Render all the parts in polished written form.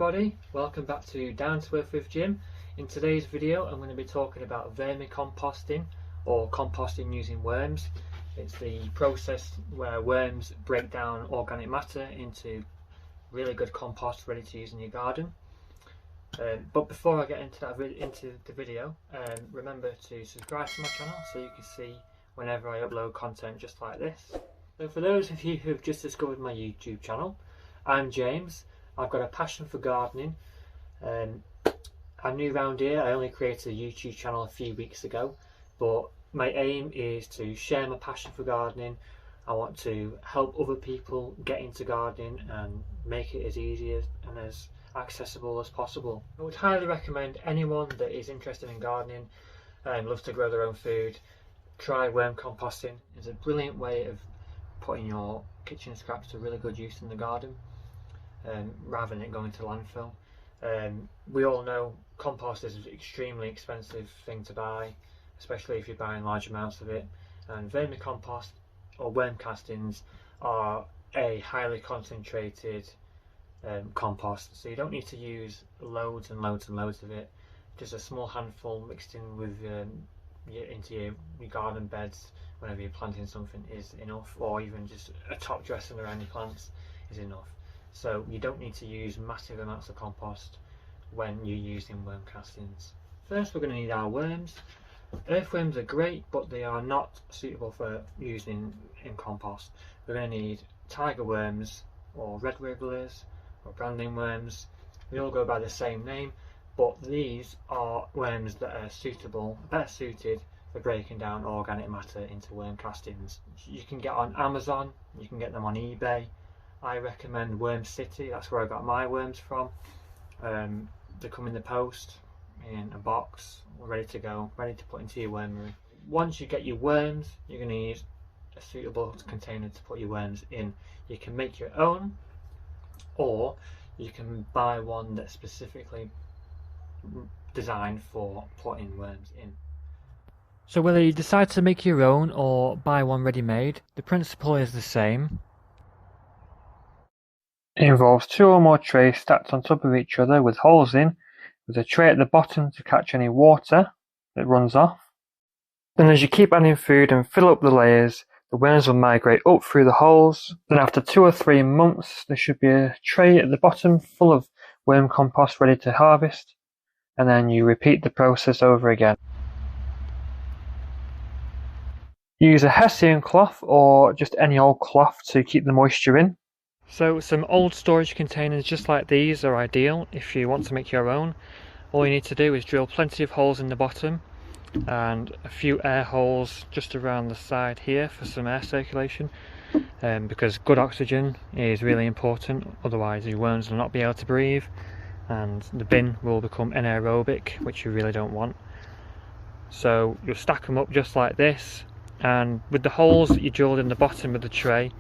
everybody, welcome back to Down to Earth with Jim. In today's video I'm going to be talking about vermicomposting, or composting using worms. It's the process where worms break down organic matter into really good compost ready to use in your garden. But before I get into the video, remember to subscribe to my channel so you can see whenever I upload content just like this. So for those of you who have just discovered my YouTube channel, I'm James. I've got a passion for gardening. I'm new around here. I only created a YouTube channel a few weeks ago, but my aim is to share my passion for gardening. I want to help other people get into gardening and make it as easy and as accessible as possible. I would highly recommend anyone that is interested in gardening and loves to grow their own food, try worm composting. It's a brilliant way of putting your kitchen scraps to really good use in the garden, rather than it going to landfill. We all know compost is an extremely expensive thing to buy, especially if you're buying large amounts of it, and vermicompost or worm castings are a highly concentrated compost, so you don't need to use loads and loads and loads of it. Just a small handful mixed in with into your garden beds whenever you're planting something is enough, or even just a top dressing around your plants is enough. So you don't need to use massive amounts of compost when you're using worm castings. First we're going to need our worms. Earthworms are great, but they are not suitable for using in compost. We're going to need tiger worms or red wrigglers or branding worms. They all go by the same name, but these are worms that are better suited for breaking down organic matter into worm castings. You can get on Amazon, you can get them on eBay. I recommend Worm City, that's where I got my worms from. They come in the post in a box, ready to go, ready to put into your wormery. Once you get your worms, you're going to need a suitable container to put your worms in. You can make your own, or you can buy one that's specifically designed for putting worms in. So whether you decide to make your own or buy one ready-made, the principle is the same. It involves 2 or more trays stacked on top of each other with holes in, with a tray at the bottom to catch any water that runs off. Then as you keep adding food and fill up the layers, the worms will migrate up through the holes. Then after 2 or 3 months, there should be a tray at the bottom full of worm compost ready to harvest, and then you repeat the process over again. Use a hessian cloth or just any old cloth to keep the moisture in. So some old storage containers just like these are ideal if you want to make your own. All you need to do is drill plenty of holes in the bottom and a few air holes just around the side here for some air circulation, because good oxygen is really important, otherwise your worms will not be able to breathe and the bin will become anaerobic, which you really don't want. So you'll stack them up just like this, and with the holes that you drilled in the bottom of the tray,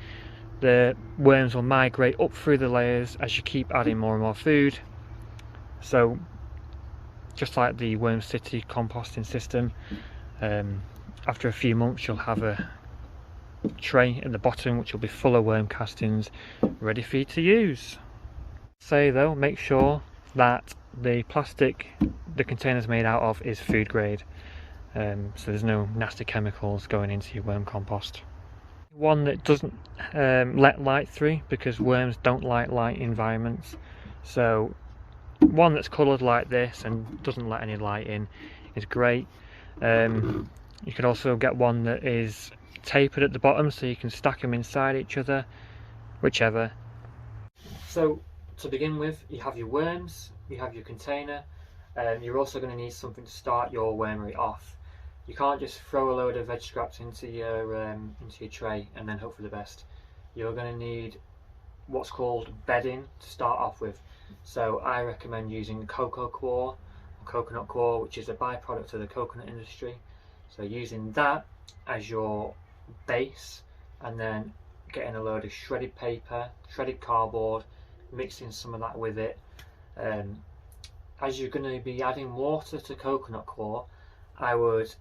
the worms will migrate up through the layers as you keep adding more and more food. So just like the Worm City composting system, after a few months you'll have a tray at the bottom which will be full of worm castings ready for you to use. Say though, make sure that the plastic the container's made out of is food grade, so there's no nasty chemicals going into your worm compost. One that doesn't let light through, because worms don't like light environments. So one that's coloured like this and doesn't let any light in is great. You could also get one that is tapered at the bottom so you can stack them inside each other, whichever. So to begin with, you have your worms, you have your container, you're also going to need something to start your wormery off. You can't just throw a load of veg scraps into your tray and then hope for the best. You're going to need what's called bedding to start off with. So I recommend using cocoa coir, or coconut coir, which is a byproduct of the coconut industry. So using that as your base, and then getting a load of shredded paper, shredded cardboard, mixing some of that with it. As you're going to be adding water to coconut coir, I would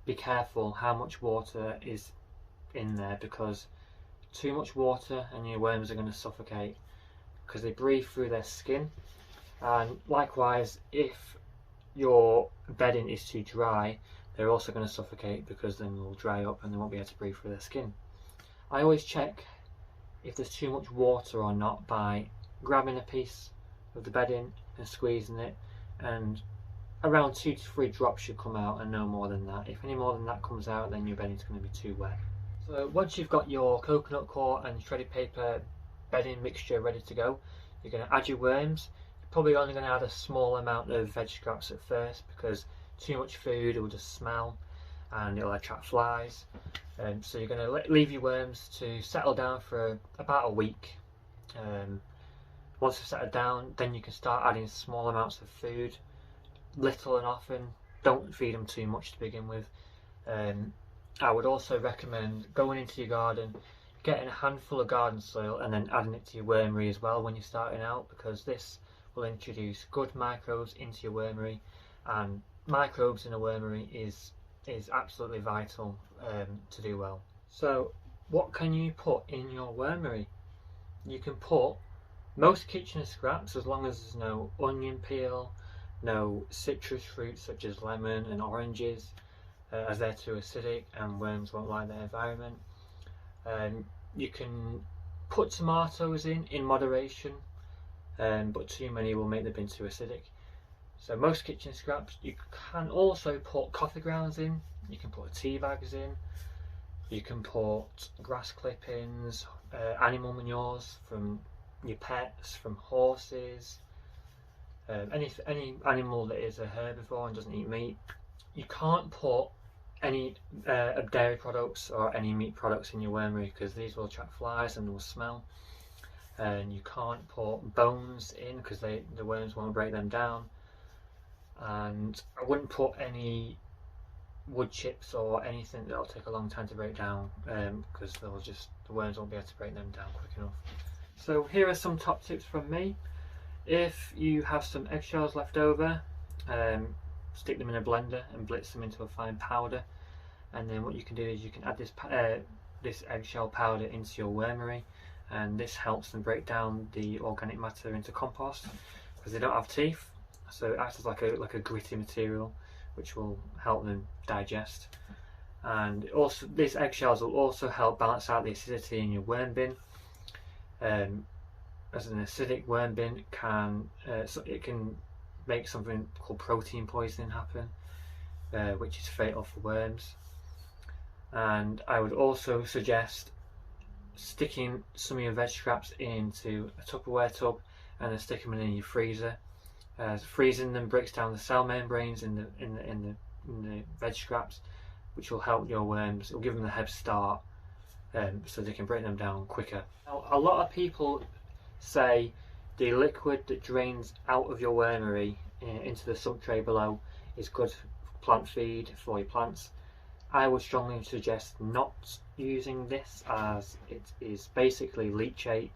be careful how much water is in there, because too much water and your worms are going to suffocate. because they breathe through their skin, and likewise if your bedding is too dry, they're also going to suffocate because then they'll dry up and they won't be able to breathe through their skin. I always check if there's too much water or not by grabbing a piece of the bedding and squeezing it, and around 2 to 3 drops should come out and no more than that. If any more than that comes out, then your bedding's going to be too wet. So once you've got your coconut coir and shredded paper bedding mixture ready to go, you're going to add your worms. You're probably only going to add a small amount of veg scraps at first, because too much food will just smell and it'll attract flies. So you're going to leave your worms to settle down for about a week. Once they've settled down, then you can start adding small amounts of food, little and often. Don't feed them too much to begin with. I would also recommend going into your garden, getting a handful of garden soil and then adding it to your wormery as well when you're starting out, because this will introduce good microbes into your wormery, and microbes in a wormery is absolutely vital to do well. So what can you put in your wormery? You can put most kitchen scraps, as long as there's no onion peel, no citrus fruits such as lemon and oranges, as they're too acidic and worms won't like their environment. You can put tomatoes in moderation, but too many will make the bin too acidic. So most kitchen scraps. You can also put coffee grounds in, you can put tea bags in, you can put grass clippings, animal manures from your pets, from horses, any animal that is a herbivore and doesn't eat meat. You can't put any dairy products or any meat products in your wormery, because these will attract flies and will smell. And you can't put bones in because the worms won't break them down. And I wouldn't put any wood chips or anything that'll take a long time to break down, because the worms won't be able to break them down quick enough. So here are some top tips from me. If you have some eggshells left over, stick them in a blender and blitz them into a fine powder, and then what you can do is you can add this eggshell powder into your wormery, and this helps them break down the organic matter into compost, because they don't have teeth, so it acts as like a gritty material which will help them digest. And also these eggshells will also help balance out the acidity in your worm bin. As an acidic worm bin can make something called protein poisoning happen, which is fatal for worms. And I would also suggest sticking some of your veg scraps into a Tupperware tub and then stick them in your freezer. Freezing them breaks down the cell membranes in the veg scraps, which will help your worms. It will give them a head start, so they can break them down quicker. Now, a lot of people say the liquid that drains out of your wormery into the sump tray below is good plant feed for your plants. I would strongly suggest not using this, as it is basically leachate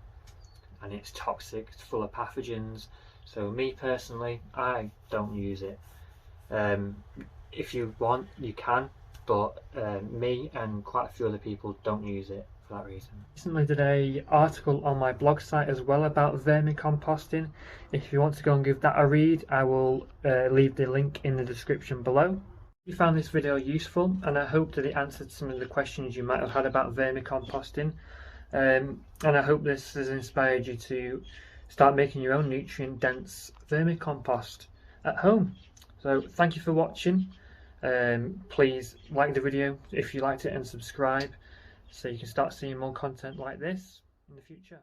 and it's toxic, it's full of pathogens. So me personally, I don't use it. If you want, you can, but me and quite a few other people don't use it for that reason. Recently did an article on my blog site as well about vermicomposting. If you want to go and give that a read, I will leave the link in the description below. If you found this video useful, and I hope that it answered some of the questions you might have had about vermicomposting, and I hope this has inspired you to start making your own nutrient dense vermicompost at home. So thank you for watching. Please like the video if you liked it and subscribe, so you can start seeing more content like this in the future.